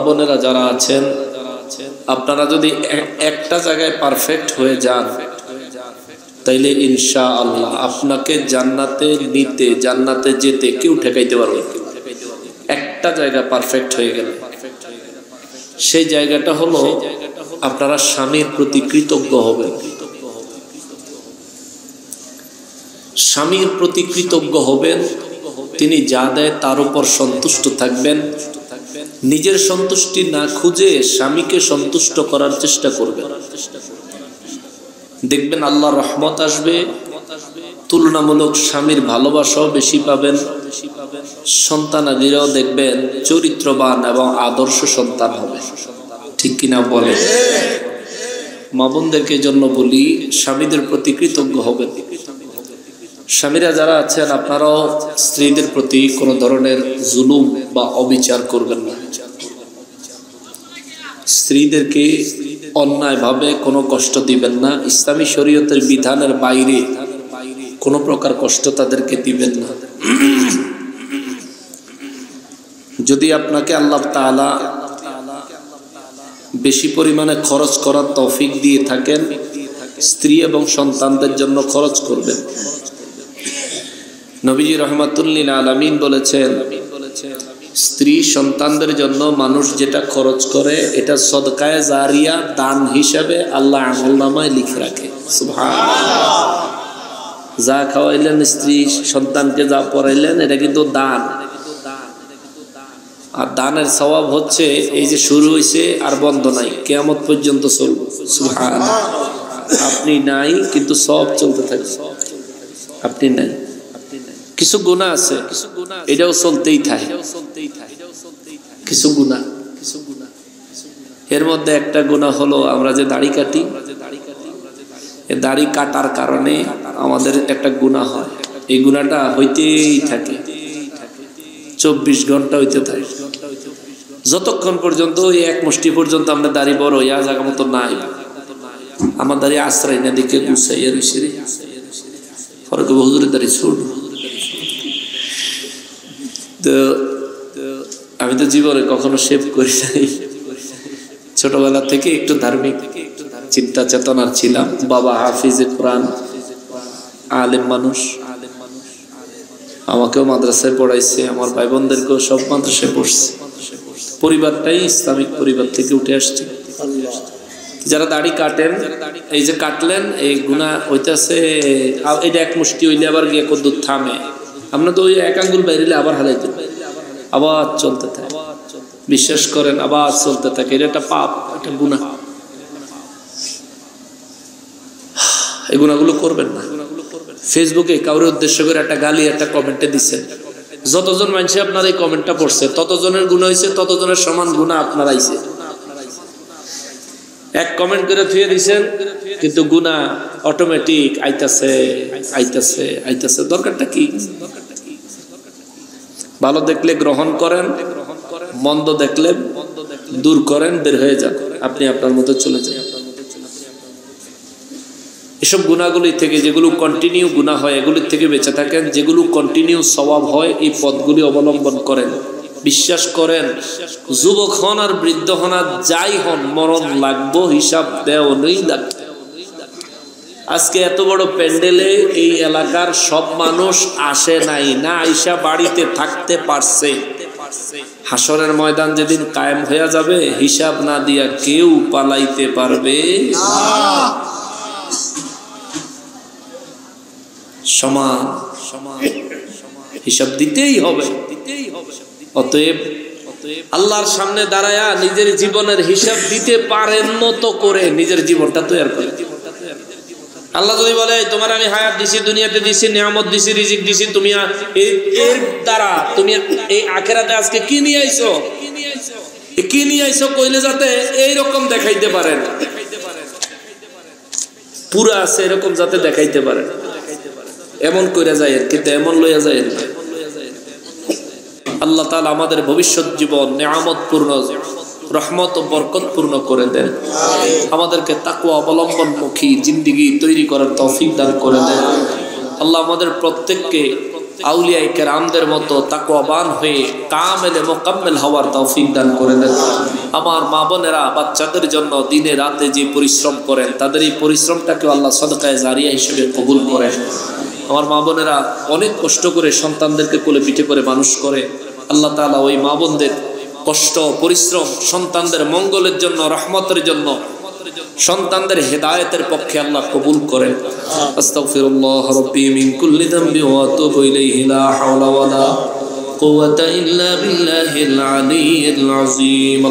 বোনেরা যারা আছেন, আপনারা যদি একটা জায়গায় পারফেক্ট হয়ে যান তাইলে ইনশাআল্লাহ আপনাকে জান্নাতে নিতে, জান্নাতে যেতে কেউ ঠেকাইতে পারবে। একটা জায়গা পারফেক্ট হয়ে গেল, সেই জায়গাটা হলো আপনারা স্বামীর প্রতি কৃতজ্ঞ হবেন। স্বামীর প্রতি কৃতজ্ঞ হবেন, তিনি যা দেয় তার উপর সন্তুষ্ট থাকবেন। নিজের সন্তুষ্টি না খুঁজে স্বামীকে সন্তুষ্ট করার চেষ্টা করবেন। দেখবেন আল্লাহর রহমত আসবে, তুলনামূলক স্বামীর ভালোবাসাও বেশি পাবেন। সন্তানাদিরাও দেখবেন চরিত্রবান এবং আদর্শ সন্তান হবে। ঠিক কিনা বলে? মা বোনদেরকে জন্য বলি, স্বামীদের প্রতি কৃতজ্ঞ হবেন। স্বামীরা যারা আছেন, আপনারাও স্ত্রীদের প্রতি কোনো ধরনের জুলুম বা অবিচার করবেন না। স্ত্রীদেরকে অন্যায়ভাবে কোনো কষ্ট দিবেন না। ইসলামী শরীয়তের বিধানের বাইরে কোনো প্রকার কষ্ট তাদেরকে দিবেন না। যদি আপনাকে আল্লাহ তাআলা বেশি পরিমাণে খরচ করার তৌফিক দিয়ে থাকেন, স্ত্রী এবং সন্তানদের জন্য খরচ করবেন। নবীজি রাহমাতুল লিল আলামিন বলেছেন, স্ত্রী সন্তানদের জন্য মানুষ যেটা খরচ করে এটা সদকায়ে জারিয়া, দান হিসাবে আল্লাহ আমলনামায় লিখে রাখে। সুবহানাল্লাহ। যা খাওয়াইলেন স্ত্রী সন্তানকে, যা পড়াইলেন, এটা কিন্তু দান। আর দানের সওয়াব হচ্ছে এই যে শুরু হয়েছে আর বন্ধ নাই, কিয়ামত পর্যন্ত চলবে। সুবহানাল্লাহ। আপনি নাই কিন্তু সব চলতে থাকে। আপনি নাই, কিছু গুনাহ আছে, এটাও চলতেই থাকে। কিছু গুনাহ, এর মধ্যে একটা গুনাহ হলো আমরা যে দাড়ি কাটি, এই দাড়ি কাটার কারণে আমাদের একটা গুনাহ হয়। এই গুনাহটা হইতেই থাকে, 24 ঘন্টা হইতে থাকে। যতক্ষণ পর্যন্ত এই এক মুষ্টি পর্যন্ত আমরা দাড়ি বড় হইয়া জায়গা মতো নাই, আমার দাড়ি আশ্রয় না দিকে গুছাইয়া রইছে রে, ফরক হুজুরের দাড়ি ছোট। তো আমি তো জীবনে কখনো শেভ করি নাই। ছোটবেলা থেকে একটু ধার্মিক চিন্তা চেতনার ছিলাম। বাবা হাফিজে কোরআন, আলেম মানুষ, আমাকেও মাদ্রাসায় পড়াইছে, আমার ভাই বোনদেরকেও সব মাদ্রাসায় পড়ছে। পরিবারটাই ইসলামিক পরিবার থেকে উঠে আসছে। যারা দাড়ি কাটেন, এই যে কাটলেন, এই গুনাহ হইতেছে, এটা এক মুষ্টি হইলে আবার গিয়ে কদ্দুর থামে। আমরা তো ওই এক আঙ্গুল বাইরে আবার হারাইতে, আবার চলতে থাকে। বিশ্বাস করেন, আবার চলতে থাকে। এটা একটা পাপ, একটা গুনাহ। এই গুনাহগুলো করবেন না। ফেসবুকে কাউরে উদ্দেশ্য করে একটা গালি, একটা কমেন্টে দিচ্ছেন, যতজন মানুষ আপনার এই কমেন্টটা পড়ছে ততজনের গুনাহ হয়েছে, ততজনের সমান গুনাহ আপনার আইছে। এক কমেন্ট করে থুয়ে দিচ্ছেন, কিন্তু গুনাহ অটোমেটিক আইতাছে আইতাছে আইতাছে। দরকারটা কি? ভালো দেখলে গ্রহণ করেন, মন্দ দেখলে দূর করেন, বের হয়ে যান, আপনি আপনার মতো চলে যান। এসব গুনাহগুলি থেকে, যেগুলো কন্টিনিউ গুনাহ হয়, এগুলির থেকে বেঁচে থাকেন। যেগুলো কন্টিনিউ সওয়াব হয়, এই পথগুলি অবলম্বন করেন। বিশ্বাস করেন, যুবক হন আর বৃদ্ধ হন আর যাই হন, মরণ লাগবো, হিসাব দেওয়াই লাগবে। আজকে এত বড় প্যান্ডেলে এই এলাকার সব মানুষ আসে নাই, না আইসা বাড়িতে থাকতে পারছে। হাসরের ময়দান যেদিন কায়েম হয়ে যাবে, হিসাব না দিয়া কেউ পালাইতে পারবে না। সমান হিসাব দিতেই হবে। অতএব আল্লাহর সামনে দাঁড়ায়া নিজের জীবনের হিসাব দিতে পারেন মতো করে নিজের জীবনটা তৈরি করেন। আল্লাহ যদি বলে, তোমার আমি হায়াত দিছি, দুনিয়াতে দিছি, নিয়ামত দিছি, রিজিক দিছি, তুমি এর দ্বারা তুমি এই আখিরাতে আজকে কি নিয়ে আইছো, কি নিয়ে আইছো কইলে যাতে এইরকম দেখাইতে পারেন, পুরা আছে এরকম যাতে দেখাইতে পারেন, এমন কইরা যায়, কিন্তু এমন লইয়া যায়। আল্লাহ তাআলা আমাদের ভবিষ্যৎ জীবন নিয়ামতপূর্ণ, রহমত ও বরকতপূর্ণ করে দেন। আমাদেরকে তাকওয়া অবলম্বনমুখী জিন্দেগি তৈরি করার তৌফিক দান করে দেন। আল্লাহ আমাদের প্রত্যেককে আউলিয়ায়ে কেরামদের মতো তাকওয়াবান হয়ে কামেলে মুকাম্মেল হওয়ার তৌফিক দান করে দেন। আমার মা বোনেরা বাচ্চাদের জন্য দিনে রাতে যে পরিশ্রম করেন তাদের এই পরিশ্রমটাকে আল্লাহ সাদকায়ে জারিয়া হিসেবে কবুল করেন। আমার মা বোনেরা অনেক কষ্ট করে সন্তানদেরকে কোলে পিঠে করে মানুষ করে, আল্লাহ তাআলা ওই মা বোনদের কষ্ট পরিশ্রম সন্তানদের মঙ্গলের জন্য, রহমতের জন্য, সন্তানদের হেদায়েতের পক্ষে আল্লাহ কবুল করেন। আস্তাগফিরুল্লাহ রাব্বি মিন কুল্লি যামবি ওয়া আতুবু ইলাইহি লা হাওলা ওয়ালা কুওয়াতা ইল্লা বিল্লাহিল আলিয়্যিল আযীম।